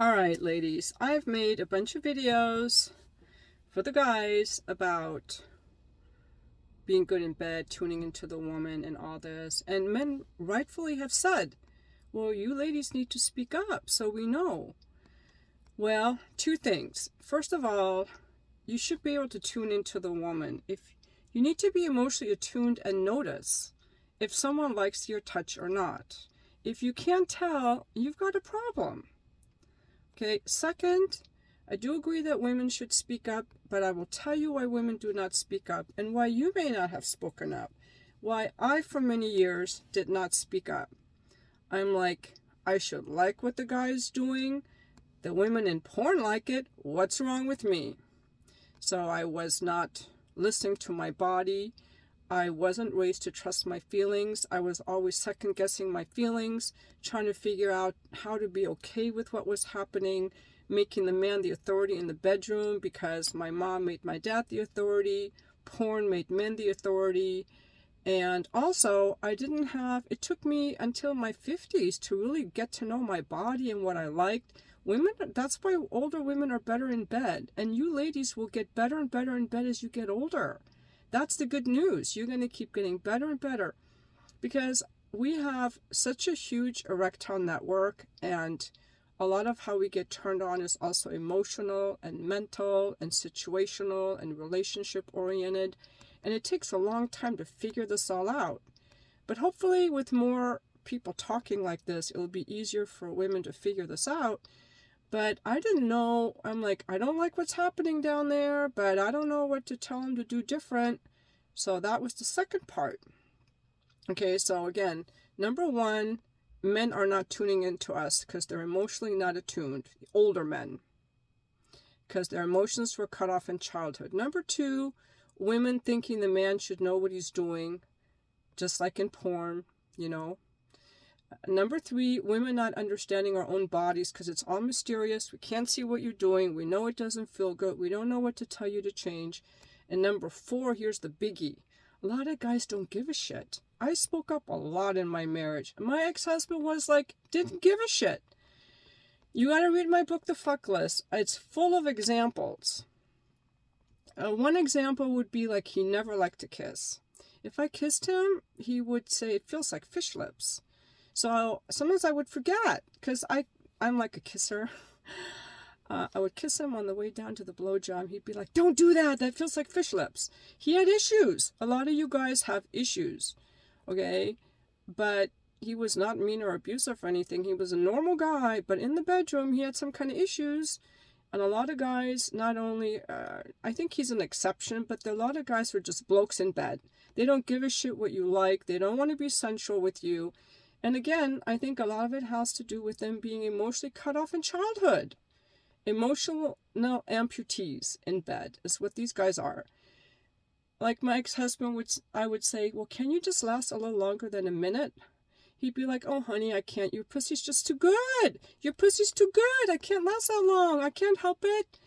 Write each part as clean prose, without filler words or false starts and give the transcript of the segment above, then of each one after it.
Alright, ladies, I've made a bunch of videos for the guys about being good in bed, tuning into the woman, and all this. And men rightfully have said, well, you ladies need to speak up so we know. Well, two things. First of all, you should be able to tune into the woman. If you need to be emotionally attuned and notice if someone likes your touch or not. If you can't tell, you've got a problem. Okay, second, I do agree that women should speak up, but I will tell you why women do not speak up and why you may not have spoken up. Why I, for many years, did not speak up. I'm like, I should like what the guy is doing. The women in porn like it. What's wrong with me? So I was not listening to my body. I wasn't raised to trust my feelings. I was always second guessing my feelings, trying to figure out how to be okay with what was happening, making the man the authority in the bedroom because my mom made my dad the authority, porn made men the authority. And also, it took me until my 50s to really get to know my body and what I liked. Women, that's why older women are better in bed. And you ladies will get better and better in bed as you get older. That's the good news. You're going to keep getting better and better because we have such a huge erectile network, and a lot of how we get turned on is also emotional and mental and situational and relationship oriented. And it takes a long time to figure this all out. But hopefully with more people talking like this, it'll be easier for women to figure this out. But I didn't know. I'm like, I don't like what's happening down there, but I don't know what to tell them to do different. So that was the second part. Okay, so again, number one, men are not tuning into us because they're emotionally not attuned. Older men. Because their emotions were cut off in childhood. Number two, women thinking the man should know what he's doing, just like in porn, you know. Number three, women not understanding our own bodies because it's all mysterious. We can't see what you're doing. We know it doesn't feel good. We don't know what to tell you to change. And number four, here's the biggie. A lot of guys don't give a shit. I spoke up a lot in my marriage. My ex-husband was like, didn't give a shit. You gotta read my book, The Fuck List. It's full of examples. One example would be like he never liked to kiss. If I kissed him, he would say it feels like fish lips. So sometimes I would forget because I'm like a kisser. I would kiss him on the way down to the blowjob. He'd be like, don't do that. That feels like fish lips. He had issues. A lot of you guys have issues. Okay. But he was not mean or abusive or anything. He was a normal guy. But in the bedroom, he had some kind of issues. And a lot of guys, not only, I think he's an exception, but a lot of guys are just blokes in bed. They don't give a shit what you like. They don't want to be sensual with you. And again, I think a lot of it has to do with them being emotionally cut off in childhood. Emotional amputees in bed is what these guys are. Like my ex-husband I would say, well, can you just last a little longer than a minute? He'd be like, oh, honey, I can't. Your pussy's just too good. Your pussy's too good. I can't last that long. I can't help it.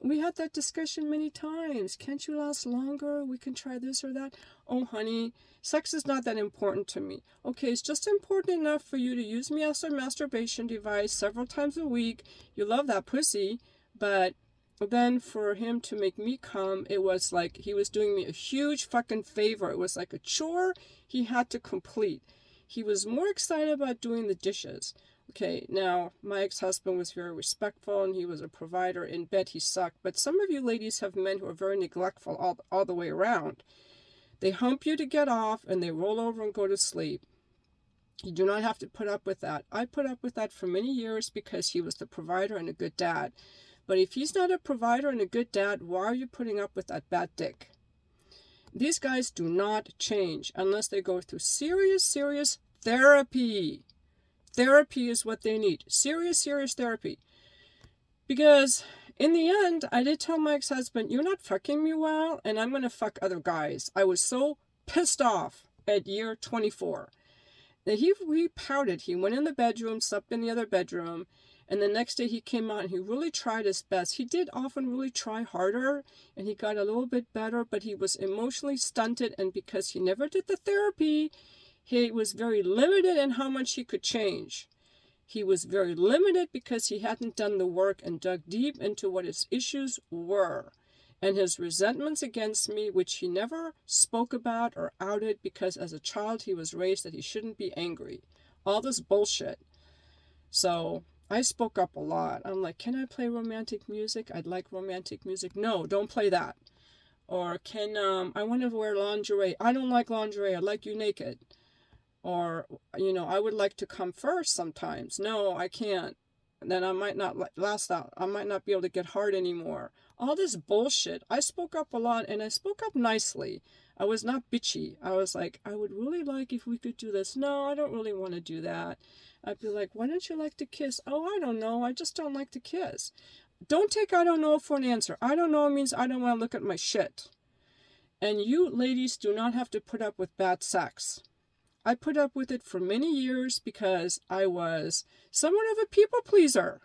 We had that discussion many times. Can't you last longer? We can try this or that. Oh, honey, sex is not that important to me. Okay, it's just important enough for you to use me as a masturbation device several times a week. You love that pussy, but then for him to make me come, it was like he was doing me a huge fucking favor. It was like a chore he had to complete. He was more excited about doing the dishes. Okay, now, my ex-husband was very respectful and he was a provider. In bed, he sucked. But some of you ladies have men who are very neglectful all the way around. They hump you to get off and they roll over and go to sleep. You do not have to put up with that. I put up with that for many years because he was the provider and a good dad. But if he's not a provider and a good dad, why are you putting up with that bad dick? These guys do not change unless they go through serious therapy. Therapy is what they need. Serious therapy. Because in the end, I did tell my ex-husband, you're not fucking me well, and I'm going to fuck other guys. I was so pissed off at year 24. That he pouted. He went in the bedroom, slept in the other bedroom, and the next day he came out and he really tried his best. He did often really try harder, and he got a little bit better, but he was emotionally stunted, and because he never did the therapy, he was very limited in how much he could change. He was very limited because he hadn't done the work and dug deep into what his issues were. And his resentments against me, which he never spoke about or outed because as a child he was raised that he shouldn't be angry. All this bullshit. So I spoke up a lot. I'm like, can I play romantic music? I'd like romantic music. No, don't play that. Or I want to wear lingerie. I don't like lingerie. I like you naked. Or, I would like to come first sometimes. No, I can't. Then I might not last out. I might not be able to get hard anymore. All this bullshit. I spoke up a lot, and I spoke up nicely. I was not bitchy. I was like, I would really like if we could do this. No, I don't really want to do that. I'd be like, why don't you like to kiss? Oh, I don't know. I just don't like to kiss. Don't take I don't know for an answer. I don't know means I don't want to look at my shit. And you ladies do not have to put up with bad sex. I put up with it for many years because I was somewhat of a people pleaser.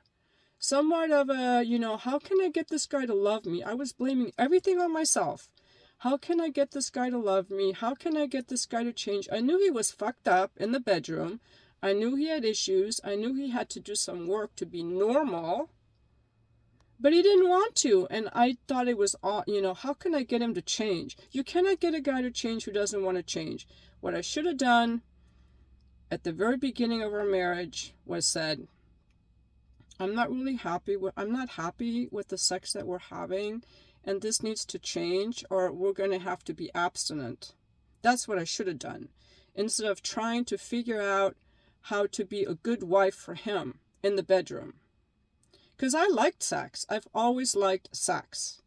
Somewhat of a, how can I get this guy to love me? I was blaming everything on myself. How can I get this guy to love me? How can I get this guy to change? I knew he was fucked up in the bedroom. I knew he had issues. I knew he had to do some work to be normal. But he didn't want to. And I thought it was, how can I get him to change? You cannot get a guy to change who doesn't want to change. What I should have done at the very beginning of our marriage was said, I'm not happy with the sex that we're having, and this needs to change, or we're going to have to be abstinent. That's what I should have done, instead of trying to figure out how to be a good wife for him in the bedroom. Because I liked sex. I've always liked sex.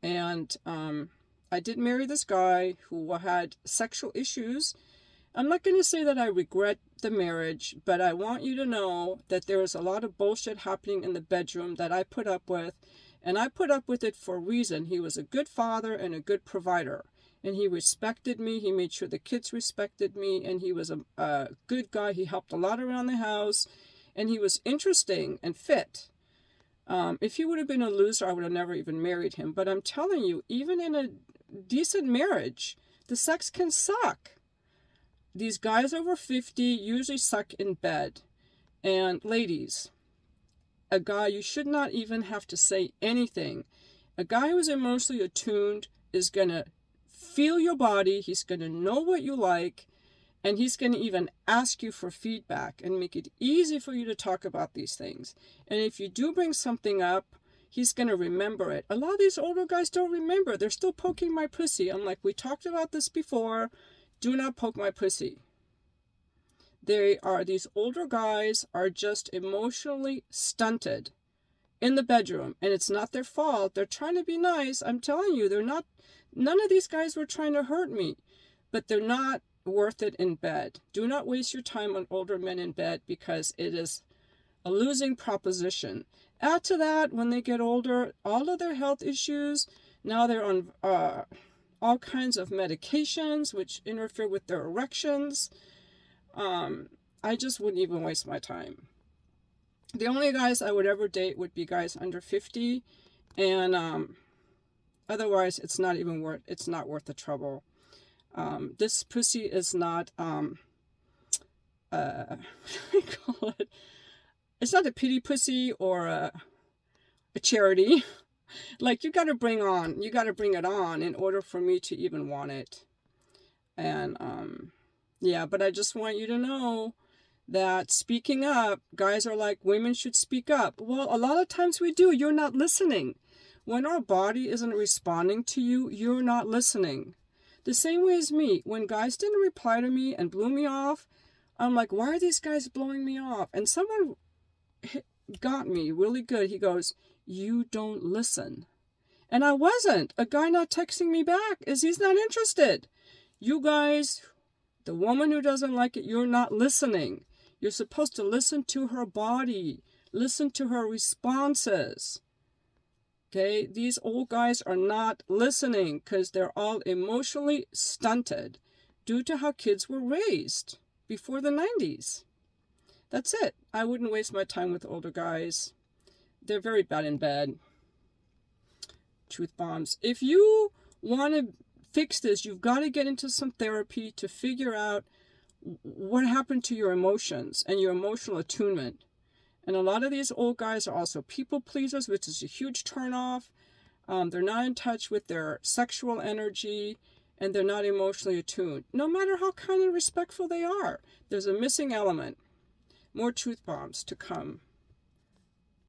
And I did marry this guy who had sexual issues. I'm not going to say that I regret the marriage, but I want you to know that there is a lot of bullshit happening in the bedroom that I put up with, and I put up with it for a reason. He was a good father and a good provider, and he respected me. He made sure the kids respected me, and he was a good guy. He helped a lot around the house, and he was interesting and fit. If he would have been a loser, I would have never even married him. But I'm telling you, even in a decent marriage, the sex can suck. These guys over 50 usually suck in bed. And ladies, a guy, you should not even have to say anything. A guy who is emotionally attuned is going to feel your body. He's going to know what you like. And he's going to even ask you for feedback and make it easy for you to talk about these things. And if you do bring something up, he's going to remember it. A lot of these older guys don't remember. They're still poking my pussy. I'm like, we talked about this before. Do not poke my pussy. These older guys are just emotionally stunted in the bedroom. And it's not their fault. They're trying to be nice. I'm telling you, none of these guys were trying to hurt me. But they're not worth it in bed. Do not waste your time on older men in bed because it is a losing proposition. Add to that, when they get older, all of their health issues, now they're on all kinds of medications which interfere with their erections. I just wouldn't even waste my time. The only guys I would ever date would be guys under 50, and otherwise it's not worth the trouble. This pussy is not, what do we call it? It's not a pity pussy or a charity. Like, you got to bring it on in order for me to even want it. And, but I just want you to know that speaking up, guys are like, women should speak up. Well, a lot of times we do. You're not listening. When our body isn't responding to you, you're not listening. The same way as me. When guys didn't reply to me and blew me off, I'm like, why are these guys blowing me off? And someone got me really good. He goes, you don't listen. And I wasn't. A guy not texting me back is he's not interested. You guys, the woman who doesn't like it, you're not listening. You're supposed to listen to her body. Listen to her responses. Okay, these old guys are not listening because they're all emotionally stunted due to how kids were raised before the 90s. That's it. I wouldn't waste my time with older guys. They're very bad in bed. Truth bombs. If you want to fix this, you've got to get into some therapy to figure out what happened to your emotions and your emotional attunement? And a lot of these old guys are also people pleasers, which is a huge turnoff. They're not in touch with their sexual energy, and they're not emotionally attuned. No matter how kind and respectful they are, there's a missing element. More truth bombs to come.